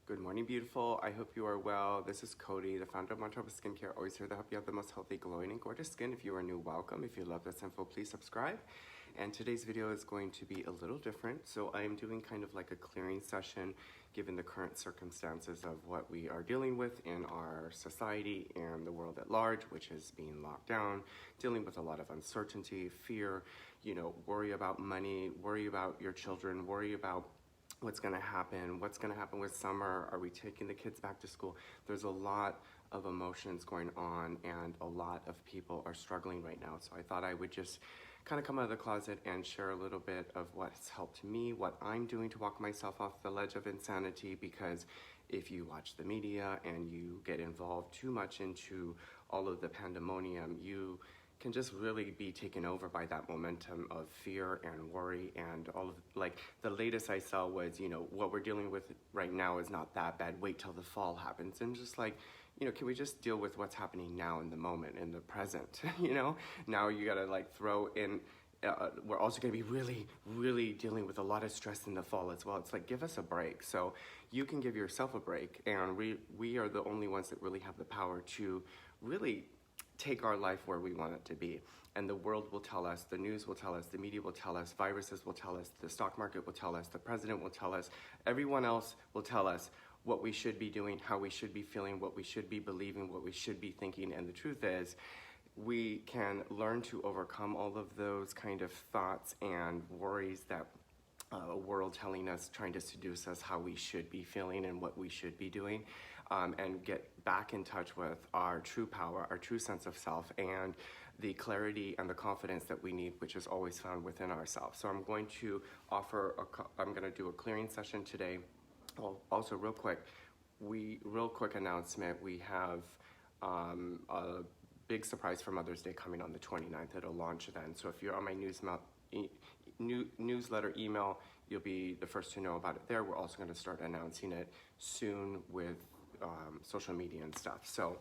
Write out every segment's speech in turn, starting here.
Good morning, beautiful. I hope you are well. This is Cody, the founder of Mantra Skincare, always here to help you have the most healthy, glowing, and gorgeous skin. If you are new, welcome. If you love this info, please subscribe. And today's video is going to be a little different. So I am doing kind of like a clearing session, given the current circumstances of what we are dealing with in our society and the world at large, which is being locked down, dealing with a lot of uncertainty, fear, worry about money, worry about your children, worry about what's going to happen with summer, are we taking the kids back to school? There's a lot of emotions going on and a lot of people are struggling right now. So I thought I would just kind of come out of the closet and share a little bit of what's helped me, what I'm doing to walk myself off the ledge of insanity, because if you watch the media and you get involved too much into all of the pandemonium, you can just really be taken over by that momentum of fear and worry and all of, like, the latest I saw was, what we're dealing with right now is not that bad, wait till the fall happens. And just like, can we just deal with what's happening now in the moment, in the present, Now you gotta like throw in, we're also gonna be really, really dealing with a lot of stress in the fall as well. It's like, give us a break. So you can give yourself a break, and we are the only ones that really have the power to really take our life where we want it to be. And the world will tell us, the news will tell us, the media will tell us, viruses will tell us, the stock market will tell us, the president will tell us, everyone else will tell us what we should be doing, how we should be feeling, what we should be believing, what we should be thinking. And the truth is, we can learn to overcome all of those kind of thoughts and worries that a world telling us, trying to seduce us how we should be feeling and what we should be doing, and get back in touch with our true power, our true sense of self, and the clarity and the confidence that we need, which is always found within ourselves. So I'm going to I'm going to do a clearing session today. Also, real quick announcement, we have a big surprise for Mother's Day coming on the 29th. It'll launch then. So if you're on my newsletter email, you'll be the first to know about it there. We're also going to start announcing it soon with social media and stuff. So,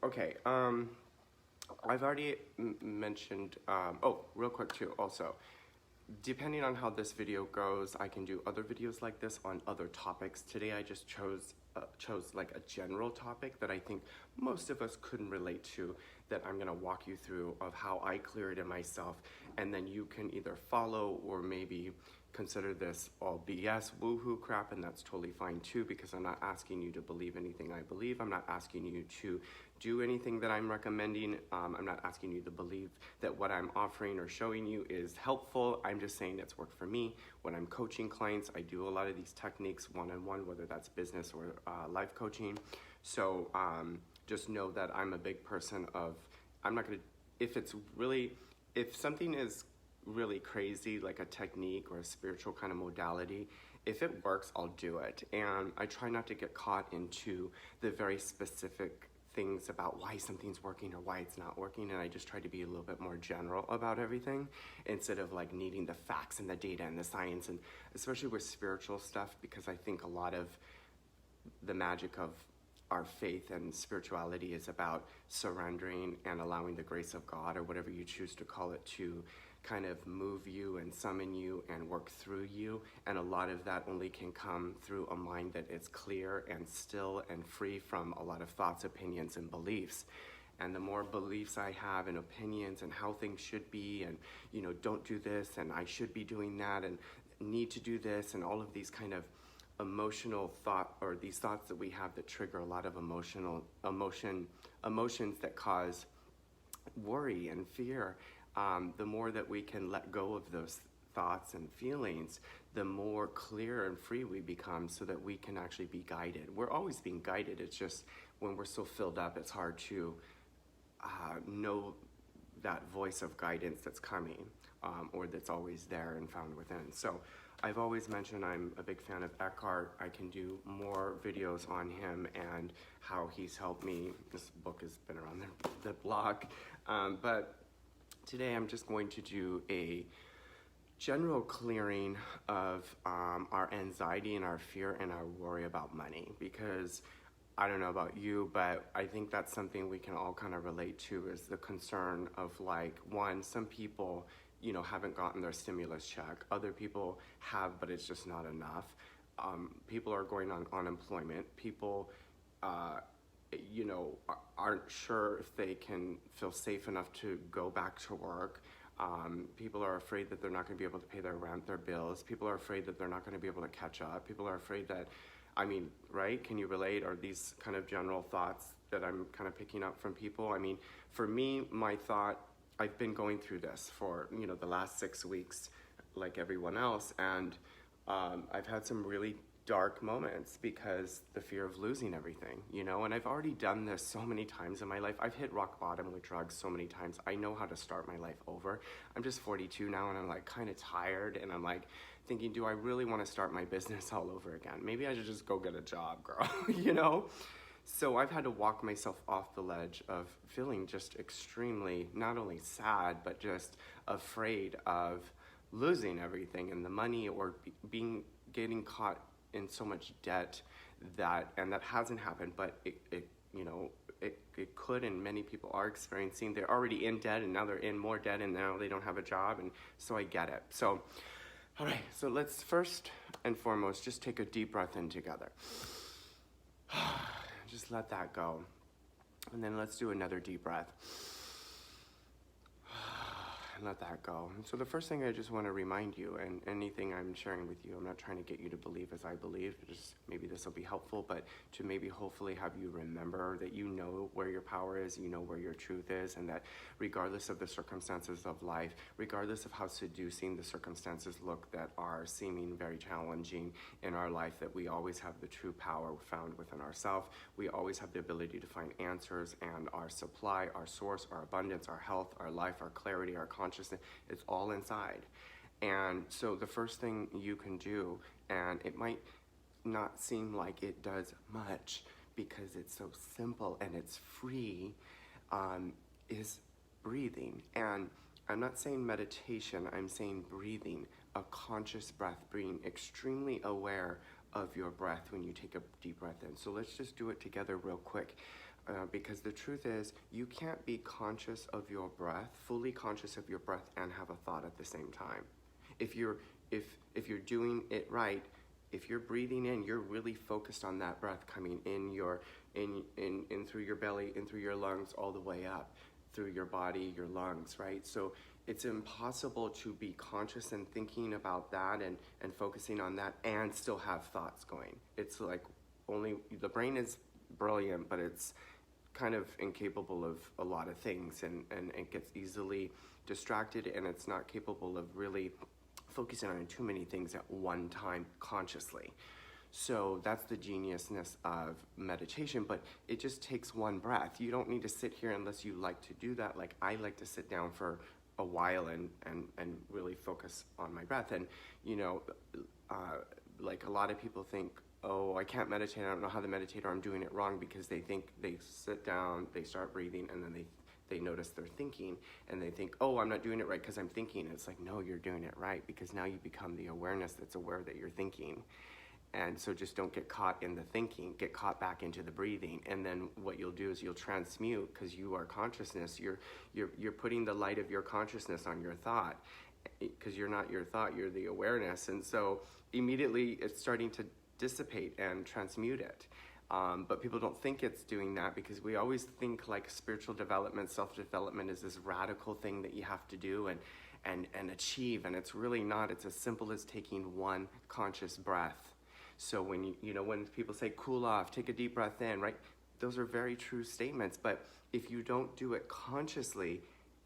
okay. I've already mentioned, real quick too, also, depending on how this video goes, I can do other videos like this on other topics. Today I just chose like a general topic that I think most of us couldn't relate to, that I'm gonna walk you through of how I clear it in myself, and then you can either follow or maybe consider this all BS woohoo crap, and that's totally fine too, because I'm not asking you to believe anything I believe. I'm not asking you to do anything that I'm recommending. I'm not asking you to believe that what I'm offering or showing you is helpful. I'm just saying it's worked for me. When I'm coaching clients, I do a lot of these techniques one-on-one, whether that's business or life coaching. So just know that I'm a big person of, I'm not gonna, if something is really crazy, like a technique or a spiritual kind of modality, if it works, I'll do it. And I try not to get caught into the very specific things about why something's working or why it's not working, and I just try to be a little bit more general about everything instead of like needing the facts and the data and the science, and especially with spiritual stuff, because I think a lot of the magic of our faith and spirituality is about surrendering and allowing the grace of God, or whatever you choose to call it, to kind of move you and summon you and work through you. And a lot of that only can come through a mind that is clear and still and free from a lot of thoughts, opinions, and beliefs. And the more beliefs I have and opinions and how things should be, and don't do this and I should be doing that and need to do this, and all of these kind of emotional thought, or these thoughts that we have that trigger a lot of emotions that cause worry and fear, the more that we can let go of those thoughts and feelings, the more clear and free we become, so that we can actually be guided. We're always being guided. It's just when we're so filled up, it's hard to know that voice of guidance that's coming, or that's always there and found within. So I've always mentioned I'm a big fan of Eckhart. I can do more videos on him and how he's helped me. This book has been around the block, but today I'm just going to do a general clearing of our anxiety and our fear and our worry about money, because I don't know about you, but I think that's something we can all kind of relate to, is the concern of, like, one, some people haven't gotten their stimulus check. Other people have, but it's just not enough. people are going on unemployment. People, you know, aren't sure if they can feel safe enough to go back to work. People are afraid that they're not going to be able to pay their rent, their bills. People are afraid that they're not going to be able to catch up. People are afraid that, I mean, right? Can you relate? Are these kind of general thoughts that I'm kind of picking up from people? I mean, for me, my thought, I've been going through this for, you know, the last 6 weeks, like everyone else, and I've had some really dark moments because the fear of losing everything, you know, and I've already done this so many times in my life. I've hit rock bottom with drugs so many times. I know how to start my life over. I'm just 42 now, and I'm like kind of tired, and I'm like thinking, do I really want to start my business all over again? Maybe I should just go get a job, girl, you know? So I've had to walk myself off the ledge of feeling just extremely, not only sad, but just afraid of losing everything and the money, or getting caught in so much debt that hasn't happened, but it you know, it could, and many people are experiencing. They're already in debt, and now they're in more debt, and now they don't have a job, and so I get it. So, all right, so let's first and foremost just take a deep breath in together. Just let that go, and then let's do another deep breath. And let that go. And so the first thing I just want to remind you, and anything I'm sharing with you, I'm not trying to get you to believe as I believe, just maybe this will be helpful, but to maybe hopefully have you remember that you know where your power is, you know where your truth is, and that regardless of the circumstances of life, regardless of how seducing the circumstances look that are seeming very challenging in our life, that we always have the true power found within ourselves. We always have the ability to find answers, and our supply, our source, our abundance, our health, our life, our clarity, our consciousness, it's all inside. And so the first thing you can do, and it might not seem like it does much because it's so simple and it's free, is breathing. And I'm not saying meditation, I'm saying breathing, a conscious breath, being extremely aware of your breath when you take a deep breath in. So let's just do it together real quick. Because the truth is, you can't be conscious of your breath, fully conscious of your breath, and have a thought at the same time. If you're doing it right, if you're breathing in, you're really focused on that breath coming in through your belly, in through your lungs, all the way up through your body, your lungs, right? So it's impossible to be conscious and thinking about that and focusing on that and still have thoughts going. It's like only the brain is brilliant, but it's kind of incapable of a lot of things, and it gets easily distracted, and it's not capable of really focusing on too many things at one time consciously. So that's the geniusness of meditation, but it just takes one breath. You don't need to sit here unless you like to do that. Like I like to sit down for a while and really focus on my breath. And, you know, like a lot of people think, oh, I can't meditate, I don't know how to meditate, or I'm doing it wrong, because they think they sit down, they start breathing, and then they notice they're thinking, and they think, oh, I'm not doing it right because I'm thinking. And it's like, no, you're doing it right, because now you become the awareness that's aware that you're thinking. And so just don't get caught in the thinking, get caught back into the breathing. And then what you'll do is you'll transmute, because you are consciousness. You're putting the light of your consciousness on your thought, because you're not your thought, you're the awareness. And so immediately it's starting to dissipate and transmute it. But people don't think it's doing that, because we always think like spiritual development, self-development is this radical thing that you have to do and achieve. And it's really not. It's as simple as taking one conscious breath. So when when people say cool off, take a deep breath in, right? Those are very true statements. But if you don't do it consciously,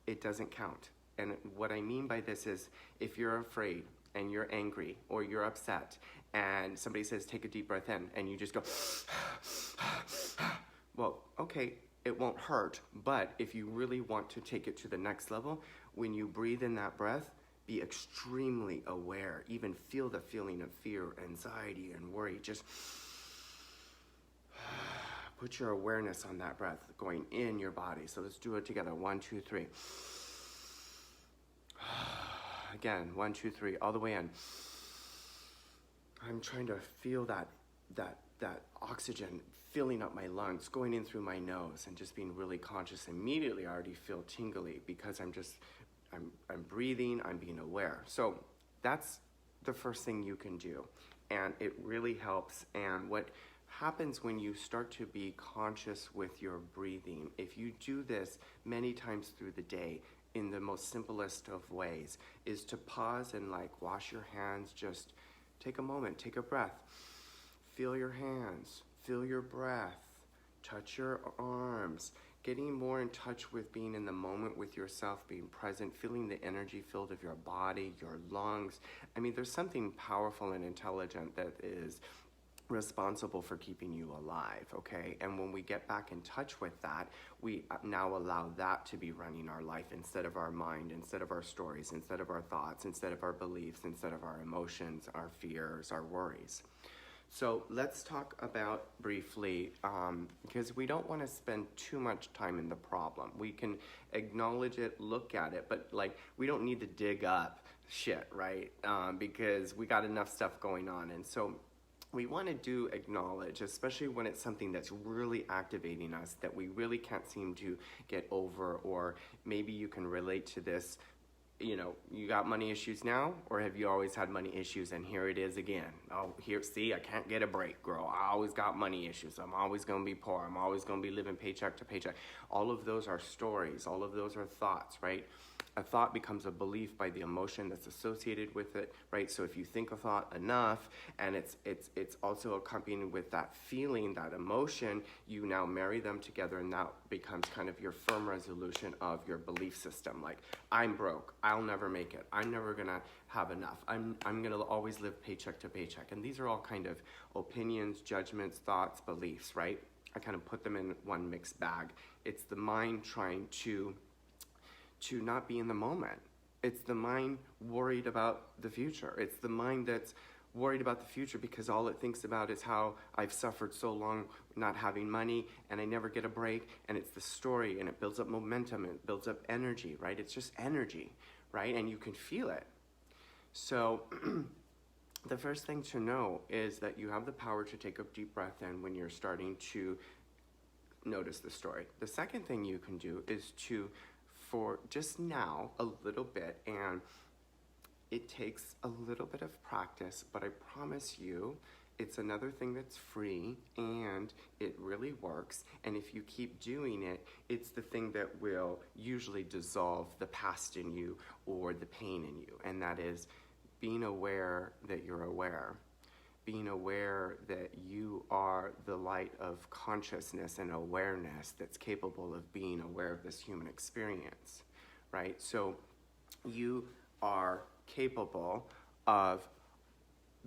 it doesn't count. And what I mean by this is, if you're afraid and you're angry or you're upset, and somebody says, take a deep breath in, and you just go, well, okay, it won't hurt. But if you really want to take it to the next level, when you breathe in that breath, be extremely aware. Even feel the feeling of fear, anxiety, and worry. Just put your awareness on that breath going in your body. So let's do it together. 1, 2, 3. Again, 1, 2, 3, all the way in. I'm trying to feel that oxygen filling up my lungs, going in through my nose, and just being really conscious. Immediately I already feel tingly, because I'm breathing, I'm being aware. So that's the first thing you can do. and it really helps. And what happens when you start to be conscious with your breathing, if you do this many times through the day in the most simplest of ways, is to pause and like wash your hands. Just take a moment, take a breath, feel your hands, feel your breath, touch your arms, getting more in touch with being in the moment with yourself, being present, feeling the energy field of your body, your lungs. I mean, there's something powerful and intelligent that is responsible for keeping you alive, okay? And when we get back in touch with that, we now allow that to be running our life instead of our mind, instead of our stories, instead of our thoughts, instead of our beliefs, instead of our emotions, our fears, our worries. So let's talk about briefly, because we don't want to spend too much time in the problem. We can acknowledge it, look at it, but like we don't need to dig up shit, right? Because we got enough stuff going on. And so we want to acknowledge, especially when it's something that's really activating us that we really can't seem to get over, or maybe you can relate to this. You know, you got money issues now, or have you always had money issues and here it is again? Oh, here, see, I can't get a break, girl. I always got money issues. I'm always going to be poor. I'm always going to be living paycheck to paycheck. All of those are stories. All of those are thoughts, right? A thought becomes a belief by the emotion that's associated with it, right? So if you think a thought enough, and it's also accompanied with that feeling, that emotion, you now marry them together, and that becomes kind of your firm resolution of your belief system. Like, I'm broke, I'll never make it, I'm never gonna have enough, I'm gonna always live paycheck to paycheck. And these are all kind of opinions, judgments, thoughts, beliefs, right? I kind of put them in one mixed bag. It's the mind trying to not be in the moment. It's the mind worried about the future. It's the mind that's worried about the future because all it thinks about is how I've suffered so long not having money and I never get a break. And it's the story, and it builds up momentum, and it builds up energy, right? It's just energy, right? And you can feel it. So the first thing to know is that you have the power to take a deep breath in when you're starting to notice the story. The second thing you can do is for just now a little bit, and it takes a little bit of practice, but I promise you it's another thing that's free and it really works. And if you keep doing it, it's the thing that will usually dissolve the past in you or the pain in you, and that is being aware that you're aware. Being aware that you are the light of consciousness and awareness that's capable of being aware of this human experience, right? So you are capable of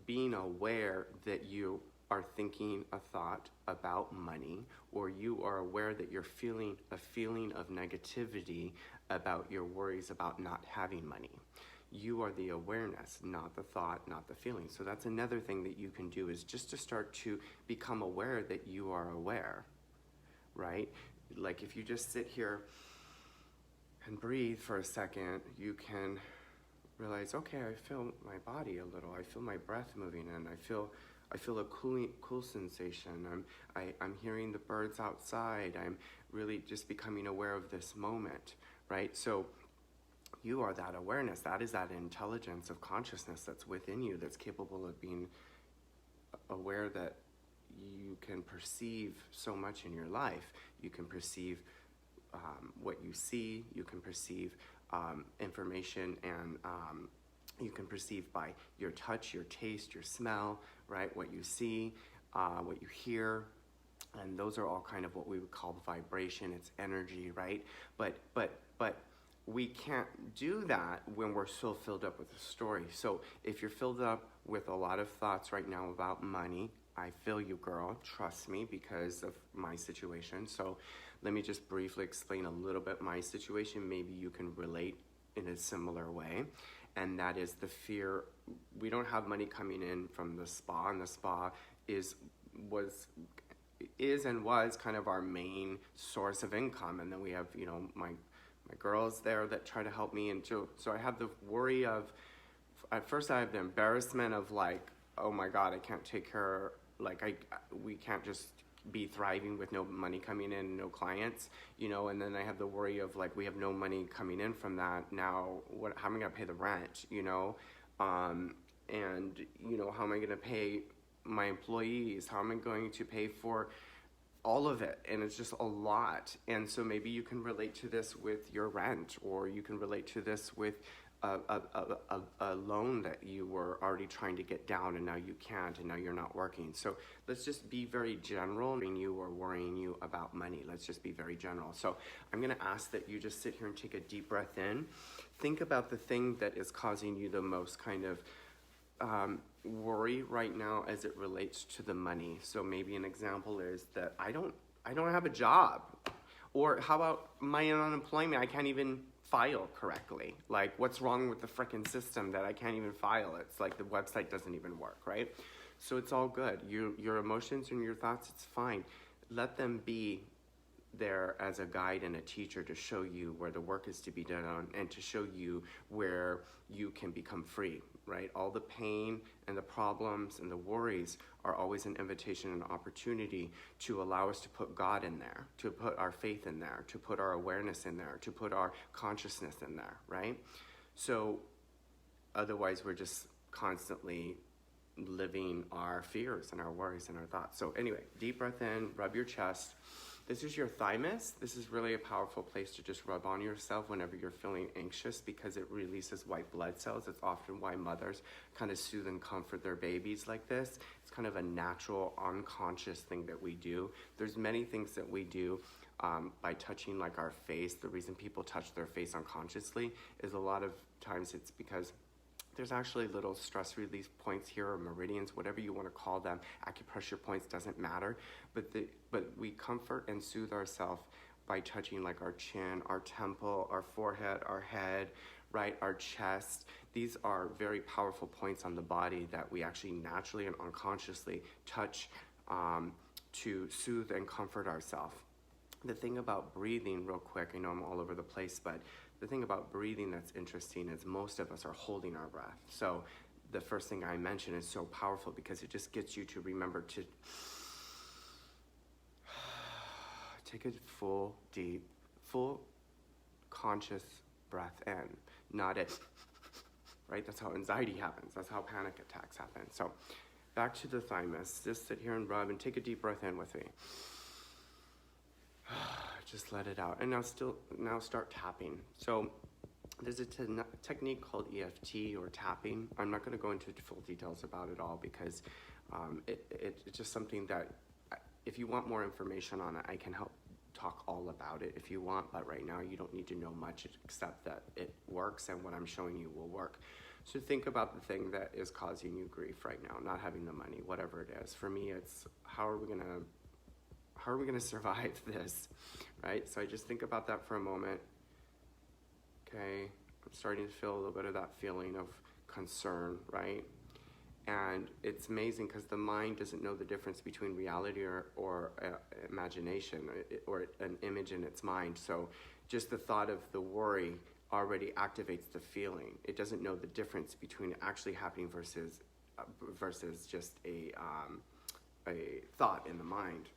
being aware that you are thinking a thought about money, or you are aware that you're feeling a feeling of negativity about your worries about not having money. You are the awareness, not the thought, not the feeling. So that's another thing that you can do, is just to start to become aware that you are aware, right? Like if you just sit here and breathe for a second, you can realize, okay, I feel my body a little. I feel my breath moving in. I feel a cool sensation. I'm hearing the birds outside. I'm really just becoming aware of this moment, right? So you are that awareness. That is that intelligence of consciousness that's within you, that's capable of being aware that you can perceive so much in your life. You can perceive what you see. You can perceive information, and you can perceive by your touch, your taste, your smell, right? What you see, what you hear. And those are all kind of what we would call vibration. It's energy, right? But we can't do that when we're so filled up with a story. So if you're filled up with a lot of thoughts right now about money, I feel you, girl, trust me, because of my situation. So let me just briefly explain a little bit my situation. Maybe you can relate in a similar way. And that is the fear. We don't have money coming in from the spa, and the spa was kind of our main source of income. And then we have, my girls there that try to help me. And so I have the worry of, at first I have the embarrassment of like, oh my God, I can't take care, we can't just be thriving with no money coming in, no clients, and then I have the worry of like, we have no money coming in from that. Now, how am I gonna pay the rent, and how am I going to pay my employees? How am I going to pay for all of it? And it's just a lot. And so maybe you can relate to this with your rent, or you can relate to this with a loan that you were already trying to get down and now you can't, and now you're not working. So let's just be very general. You or worrying you about money. Let's just be very general. So I'm going to ask that you just sit here and take a deep breath in. Think about the thing that is causing you the most kind of worry right now as it relates to the money. So maybe an example is that I don't have a job, or how about my unemployment? I can't even file correctly. Like, what's wrong with the frickin' system that I can't even file? It's like the website doesn't even work, right? So it's all good. Your emotions and your thoughts, it's fine. Let them be there as a guide and a teacher to show you where the work is to be done on, and to show you where you can become free, right? All the pain and the problems and the worries are always an invitation and opportunity to allow us to put God in there, to put our faith in there, to put our awareness in there, to put our consciousness in there, right? So otherwise we're just constantly living our fears and our worries and our thoughts. So anyway, deep breath in, rub your chest. This is your thymus. This is really a powerful place to just rub on yourself whenever you're feeling anxious, because it releases white blood cells. It's often why mothers kind of soothe and comfort their babies like this. It's kind of a natural, unconscious thing that we do. There's many things that we do by touching like our face. The reason people touch their face unconsciously is a lot of times it's because there's actually little stress release points here, or meridians, whatever you want to call them. Acupressure points, doesn't matter. But we comfort and soothe ourselves by touching like our chin, our temple, our forehead, our head, right, our chest. These are very powerful points on the body that we actually naturally and unconsciously touch to soothe and comfort ourselves. The thing about breathing, real quick, I know I'm all over the place, but the thing about breathing that's interesting is most of us are holding our breath. So the first thing I mentioned is so powerful because it just gets you to remember to take a full, deep, full conscious breath in, not it, right? That's how anxiety happens. That's how panic attacks happen. So back to the thymus. Just sit here and rub and take a deep breath in with me. Just let it out. And now start tapping. So there's a technique called EFT or tapping. I'm not going to go into full details about it all because it's just something that if you want more information on it, I can help talk all about it if you want, but right now you don't need to know much except that it works and what I'm showing you will work. So think about the thing that is causing you grief right now, not having the money, whatever it is. For me, it's how are we going to survive this, right? So I just think about that for a moment. Okay, I'm starting to feel a little bit of that feeling of concern, right? And it's amazing because the mind doesn't know the difference between reality or imagination or an image in its mind. So just the thought of the worry already activates the feeling. It doesn't know the difference between it actually happening versus just a thought in the mind.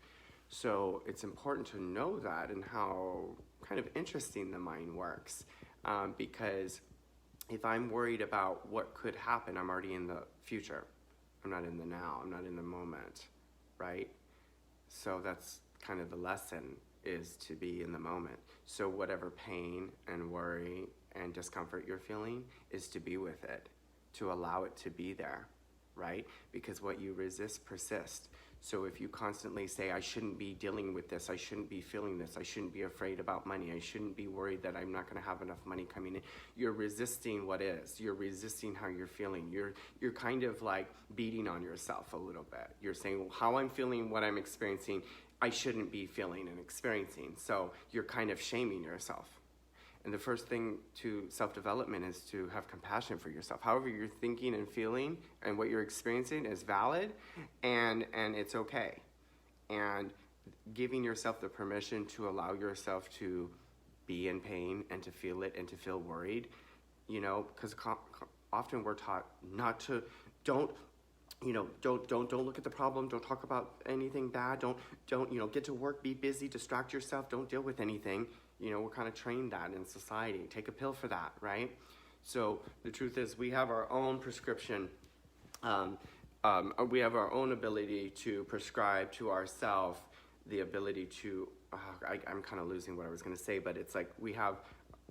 So it's important to know that and how kind of interesting the mind works, because if I'm worried about what could happen, I'm already in the future. I'm not in the now. I'm not in the moment, right? So that's kind of the lesson, is to be in the moment. So whatever pain and worry and discomfort you're feeling is to be with it, to allow it to be there, right? Because what you resist persists. So if you constantly say, I shouldn't be dealing with this, I shouldn't be feeling this, I shouldn't be afraid about money, I shouldn't be worried that I'm not going to have enough money coming in, you're resisting what is. You're resisting how you're feeling. You're kind of like beating on yourself a little bit. You're saying, well, how I'm feeling, what I'm experiencing, I shouldn't be feeling and experiencing. So you're kind of shaming yourself. And the first thing to self-development is to have compassion for yourself. However you're thinking and feeling and what you're experiencing is valid, and it's okay. And giving yourself the permission to allow yourself to be in pain and to feel it and to feel worried, because often we're taught not to, don't look at the problem, don't talk about anything bad, don't get to work, be busy, distract yourself, don't deal with anything. We're kind of trained that in society. Take a pill for that, right? So the truth is we have our own prescription We have our own ability to prescribe to ourselves the ability to, I'm kind of losing what I was going to say, but it's like we have,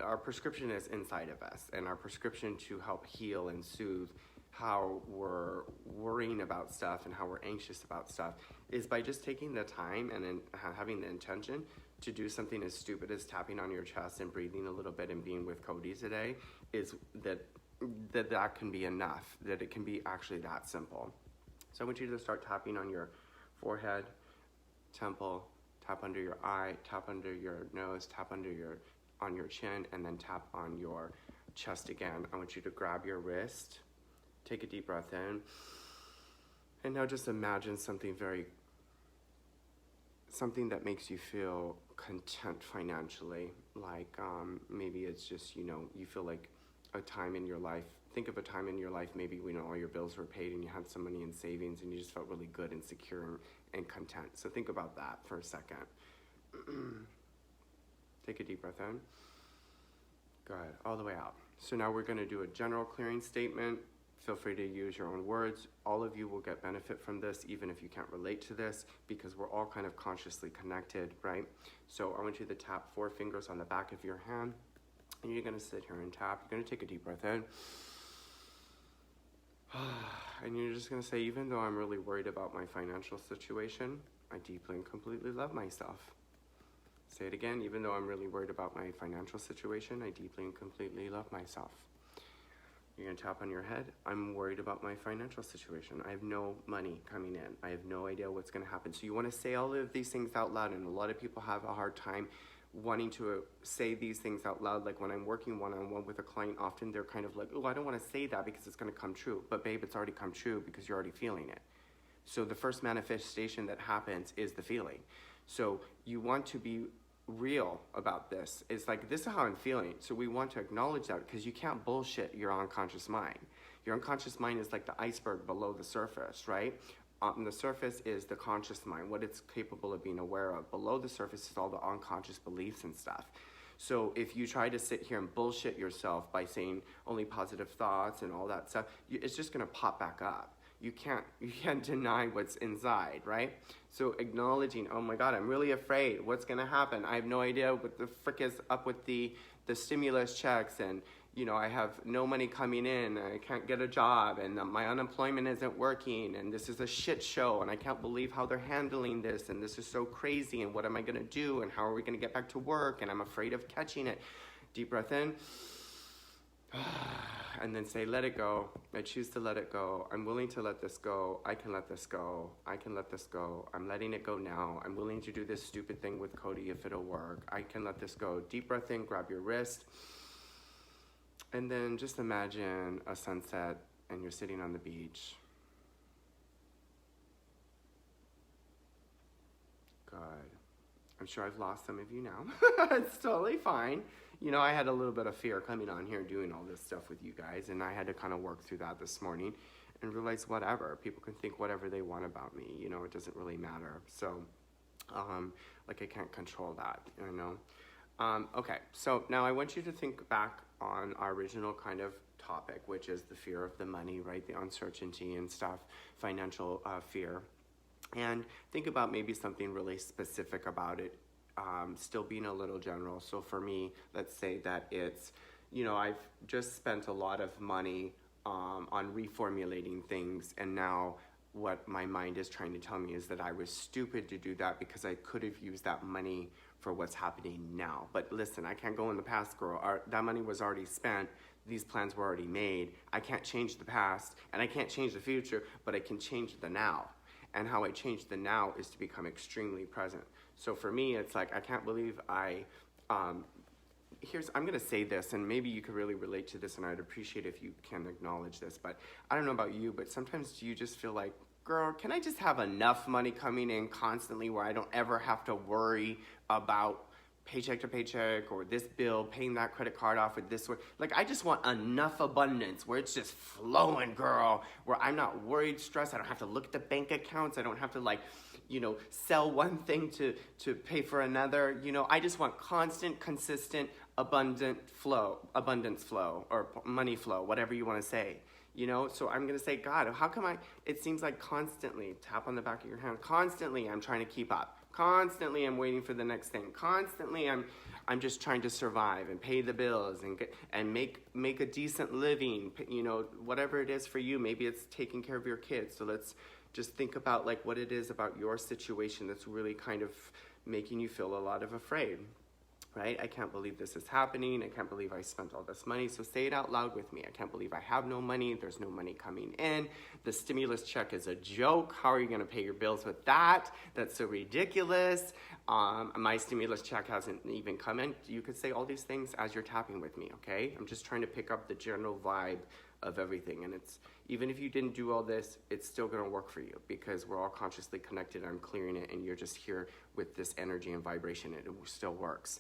our prescription is inside of us, and our prescription to help heal and soothe how we're worrying about stuff and how we're anxious about stuff is by just taking the time and then having the intention to do something as stupid as tapping on your chest and breathing a little bit and being with Cody today, is that can be enough, that it can be actually that simple. So I want you to start tapping on your forehead, temple, tap under your eye, tap under your nose, tap on your chin, and then tap on your chest again. I want you to grab your wrist, take a deep breath in, and now just imagine something that makes you feel content financially. Like maybe it's just, you feel like a time in your life. Think of a time in your life, maybe when all your bills were paid and you had some money in savings and you just felt really good and secure and content. So think about that for a second. Take a deep breath in. Good, all the way out. So now we're gonna do a general clearing statement. Feel free to use your own words. All of you will get benefit from this, even if you can't relate to this, because we're all kind of consciously connected, right? So I want you to tap 4 fingers on the back of your hand, and you're gonna sit here and tap. You're gonna take a deep breath in. And you're just gonna say, even though I'm really worried about my financial situation, I deeply and completely love myself. Say it again, even though I'm really worried about my financial situation, I deeply and completely love myself. You're gonna tap on your head. I'm worried about my financial situation. I have no money coming in. I have no idea what's gonna happen. So you wanna say all of these things out loud, and a lot of people have a hard time wanting to say these things out loud. Like when I'm working one-on-one with a client, often they're kind of like, oh, I don't wanna say that because it's gonna come true. But babe, it's already come true because you're already feeling it. So the first manifestation that happens is the feeling. So you want to be real about this. It's like, this is how I'm feeling. So we want to acknowledge that, because you can't bullshit your unconscious mind. Your unconscious mind is like the iceberg below the surface, right? On the surface is the conscious mind, what it's capable of being aware of. Below the surface is all the unconscious beliefs and stuff. So if you try to sit here and bullshit yourself by saying only positive thoughts and all that stuff, it's just gonna pop back up. You can't deny what's inside, right? So acknowledging, oh my God, I'm really afraid. What's gonna happen? I have no idea what the frick is up with the stimulus checks, and I have no money coming in, I can't get a job, and my unemployment isn't working, and this is a shit show, and I can't believe how they're handling this, and this is so crazy, and what am I gonna do, and how are we gonna get back to work, and I'm afraid of catching it. Deep breath in. And then say, let it go. I choose to let it go. I'm willing to let this go. I can let this go. I can let this go. I'm letting it go now. I'm willing to do this stupid thing with Cody if it'll work. I can let this go. Deep breath in, grab your wrist. And then just imagine a sunset and you're sitting on the beach. Good. I'm sure I've lost some of you now. It's totally fine. I had a little bit of fear coming on here and doing all this stuff with you guys, and I had to kind of work through that this morning and realize whatever. People can think whatever they want about me. It doesn't really matter. So, I can't control that, Okay, so now I want you to think back on our original kind of topic, which is the fear of the money, right? The uncertainty and stuff, financial fear. And think about maybe something really specific about it, still being a little general. So for me, let's say that it's, I've just spent a lot of money on reformulating things, and now what my mind is trying to tell me is that I was stupid to do that because I could have used that money for what's happening now. But listen, I can't go in the past, girl. That money was already spent. These plans were already made. I can't change the past, and I can't change the future, but I can change the now. And how I change the now is to become extremely present. So for me, it's like, I can't believe I'm gonna say this, and maybe you could really relate to this, and I'd appreciate if you can acknowledge this, but I don't know about you, but sometimes do you just feel like, girl, can I just have enough money coming in constantly where I don't ever have to worry about paycheck to paycheck, or this bill, paying that credit card off with this one? Like, I just want enough abundance where it's just flowing, girl, where I'm not worried, stressed. I don't have to look at the bank accounts. I don't have to sell one thing to pay for another. I just want constant, consistent, abundance flow, or money flow, whatever you want to say. You know, so I'm gonna say, God, how come it seems like constantly, tap on the back of your hand, constantly I'm trying to keep up. Constantly I'm waiting for the next thing. Constantly I'm just trying to survive and pay the bills and make a decent living, you know, whatever it is for you. Maybe it's taking care of your kids. So let's just think about like what it is about your situation that's really kind of making you feel a lot of afraid. Right? I can't believe this is happening. I can't believe I spent all this money. So say it out loud with me. I can't believe I have no money. There's no money coming in. The stimulus check is a joke. How are you going to pay your bills with that? That's so ridiculous. My stimulus check hasn't even come in. You could say all these things as you're tapping with me, okay? I'm just trying to pick up the general vibe of everything. And it's, even if you didn't do all this, it's still going to work for you because we're all consciously connected. I'm clearing it and you're just here with this energy and vibration and it still works.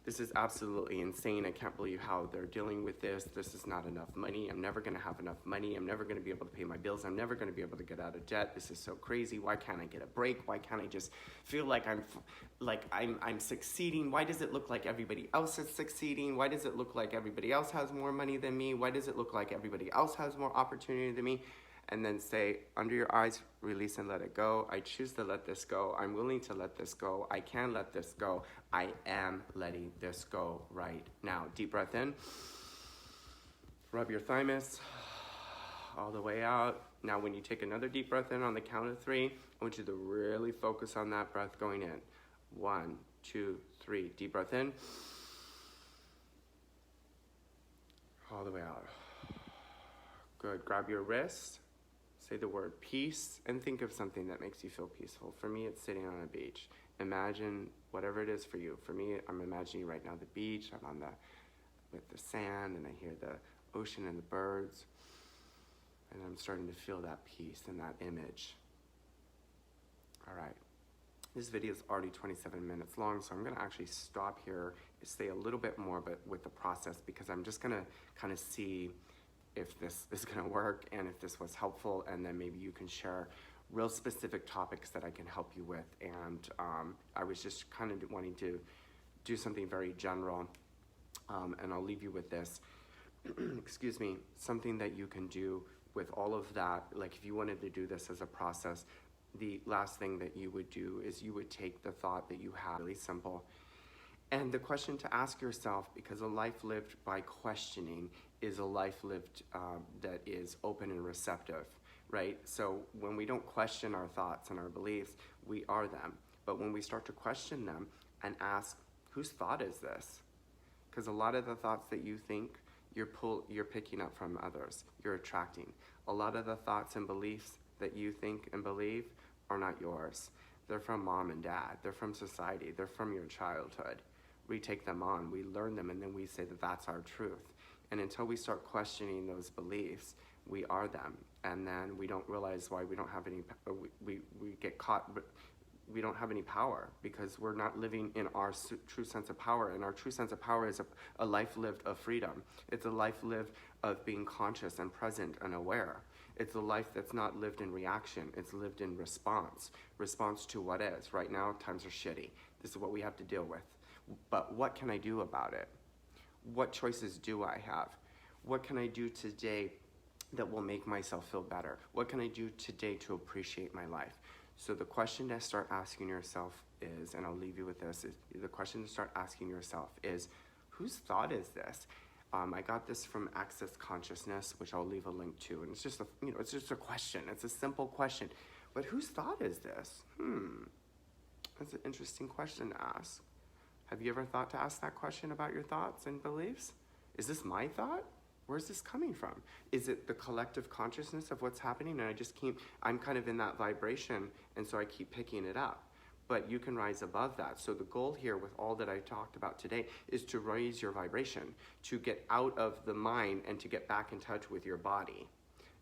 This is absolutely insane. I can't believe how they're dealing with this. This is not enough money. I'm never going to have enough money. I'm never going to be able to pay my bills. I'm never going to be able to get out of debt. This is so crazy. Why can't I get a break? Why can't I just feel like I'm succeeding? Why does it look like everybody else is succeeding? Why does it look like everybody else has more money than me? Why does it look like everybody else has more opportunity than me? And then say, under your eyes, release and let it go. I choose to let this go. I'm willing to let this go. I can let this go. I am letting this go right now. Deep breath in. Rub your thymus all the way out. Now, when you take another deep breath in on the count of 3, I want you to really focus on that breath going in. 1, 2, 3. Deep breath in. All the way out. Good. Grab your wrist. Say the word peace and think of something that makes you feel peaceful. For me, it's sitting on a beach. Imagine whatever it is for you. For me, I'm imagining right now the beach. I'm with the sand and I hear the ocean and the birds. And I'm starting to feel that peace and that image. All right. This video is already 27 minutes long, so I'm going to actually stop here, say a little bit more but with the process because I'm just going to kind of see if this is going to work and if this was helpful, and then maybe you can share real specific topics that I can help you with. And I was just kind of wanting to do something very general, and I'll leave you with this. Excuse me, something that you can do with all of that. Like if you wanted to do this as a process, the last thing that you would do is you would take the thought that you have, really simple, and the question to ask yourself, because a life lived by questioning is a life lived that is open and receptive, right? So when we don't question our thoughts and our beliefs, we are them. But when we start to question them and ask, whose thought is this? Because a lot of the thoughts that you think, you're picking up from others, you're attracting. A lot of the thoughts and beliefs that you think and believe are not yours. They're from mom and dad, they're from society, they're from your childhood. We take them on, we learn them, and then we say that that's our truth. And until we start questioning those beliefs, we are them. And then we don't realize why we don't have any, we get caught, but we don't have any power because we're not living in our true sense of power. And our true sense of power is a life lived of freedom. It's a life lived of being conscious and present and aware. It's a life that's not lived in reaction. It's lived in response. Response to what is. Right now, times are shitty. This is what we have to deal with. But what can I do about it? What choices do I have? What can I do today that will make myself feel better? What can I do today to appreciate my life? So the question to start asking yourself is, and I'll leave you with this, the question to start asking yourself is, whose thought is this? I got this from Access Consciousness, which I'll leave a link to, and it's just it's just a question. It's a simple question, but whose thought is this? That's an interesting question to ask. Have you ever thought to ask that question about your thoughts and beliefs? Is this my thought? Where's this coming from? Is it the collective consciousness of what's happening? And I'm kind of in that vibration, and so I keep picking it up. But you can rise above that. So the goal here with all that I talked about today is to raise your vibration, to get out of the mind and to get back in touch with your body.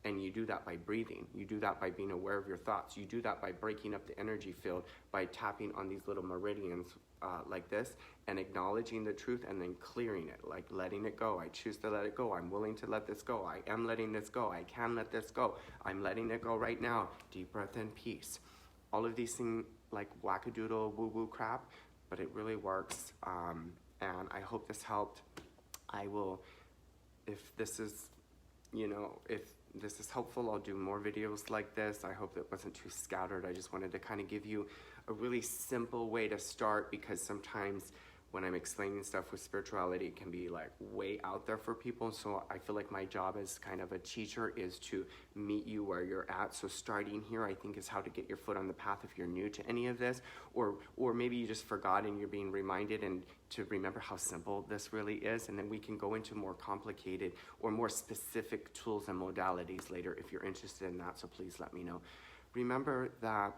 And you do that by breathing. You do that by being aware of your thoughts. You do that by breaking up the energy field, by tapping on these little meridians like this and acknowledging the truth and then clearing it, like letting it go. I choose to let it go. I'm willing to let this go. I am letting this go. I can let this go. I'm letting it go right now. Deep breath in, peace. All of these things like wackadoodle, woo-woo crap, but it really works. And I hope this helped. I will, if this is you know, if this is helpful, I'll do more videos like this. I hope it wasn't too scattered. I just wanted to kind of give you a really simple way to start, because sometimes when I'm explaining stuff with spirituality, it can be like way out there for people. So I feel like my job as kind of a teacher is to meet you where you're at. So starting here, I think, is how to get your foot on the path if you're new to any of this, or maybe you just forgot and you're being reminded, and to remember how simple this really is. And then we can go into more complicated or more specific tools and modalities later if you're interested in that. So please let me know. Remember that,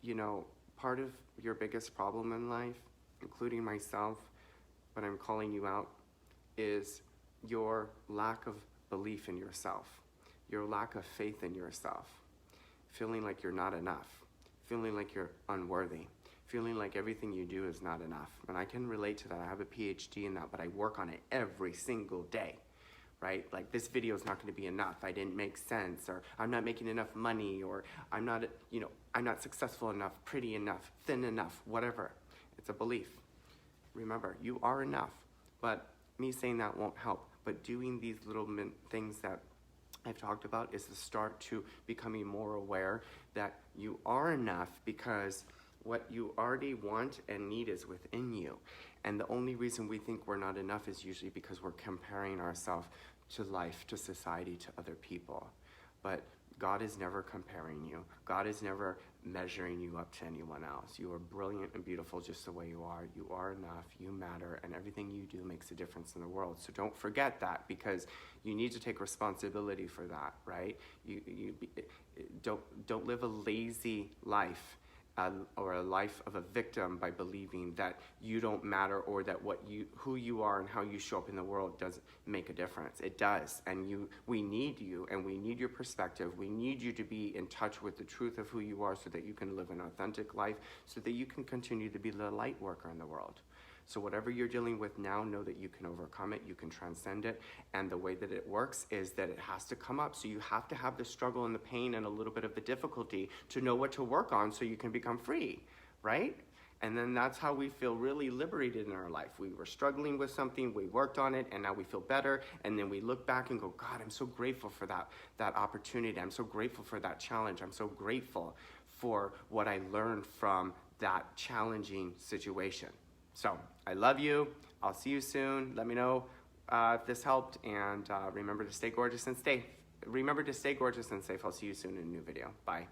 you know, part of your biggest problem in life, including myself, but I'm calling you out, is your lack of belief in yourself, your lack of faith in yourself, feeling like you're not enough, feeling like you're unworthy, feeling like everything you do is not enough. And I can relate to that. I have a PhD in that, but I work on it every single day, right? Like, this video is not going to be enough. I didn't make sense, or I'm not making enough money, or I'm not, you know, I'm not successful enough, pretty enough, thin enough, whatever. It's a belief. Remember, you are enough, but me saying that won't help. But doing these little things that I've talked about is the start to becoming more aware that you are enough, because what you already want and need is within you. And the only reason we think we're not enough is usually because we're comparing ourselves to life, to society, to other people. But God is never comparing you. God is never measuring you up to anyone else. You are brilliant and beautiful just the way you are. You are enough, you matter, and everything you do makes a difference in the world. So don't forget that, because you need to take responsibility for that, right? Don't live a lazy life, or a life of a victim, by believing that you don't matter, or that who you are and how you show up in the world doesn't make a difference. It does, and we need you, and we need your perspective. We need you to be in touch with the truth of who you are, so that you can live an authentic life, so that you can continue to be the light worker in the world. So whatever you're dealing with now, know that you can overcome it, you can transcend it, and the way that it works is that it has to come up. So you have to have the struggle and the pain and a little bit of the difficulty to know what to work on, so you can become free, right? And then that's how we feel really liberated in our life. We were struggling with something, we worked on it, and now we feel better. And then we look back and go, God, I'm so grateful for that opportunity. I'm so grateful for that challenge. I'm so grateful for what I learned from that challenging situation. So I love you. I'll see you soon. Let me know if this helped, and remember to stay gorgeous and safe. I'll see you soon in a new video. Bye.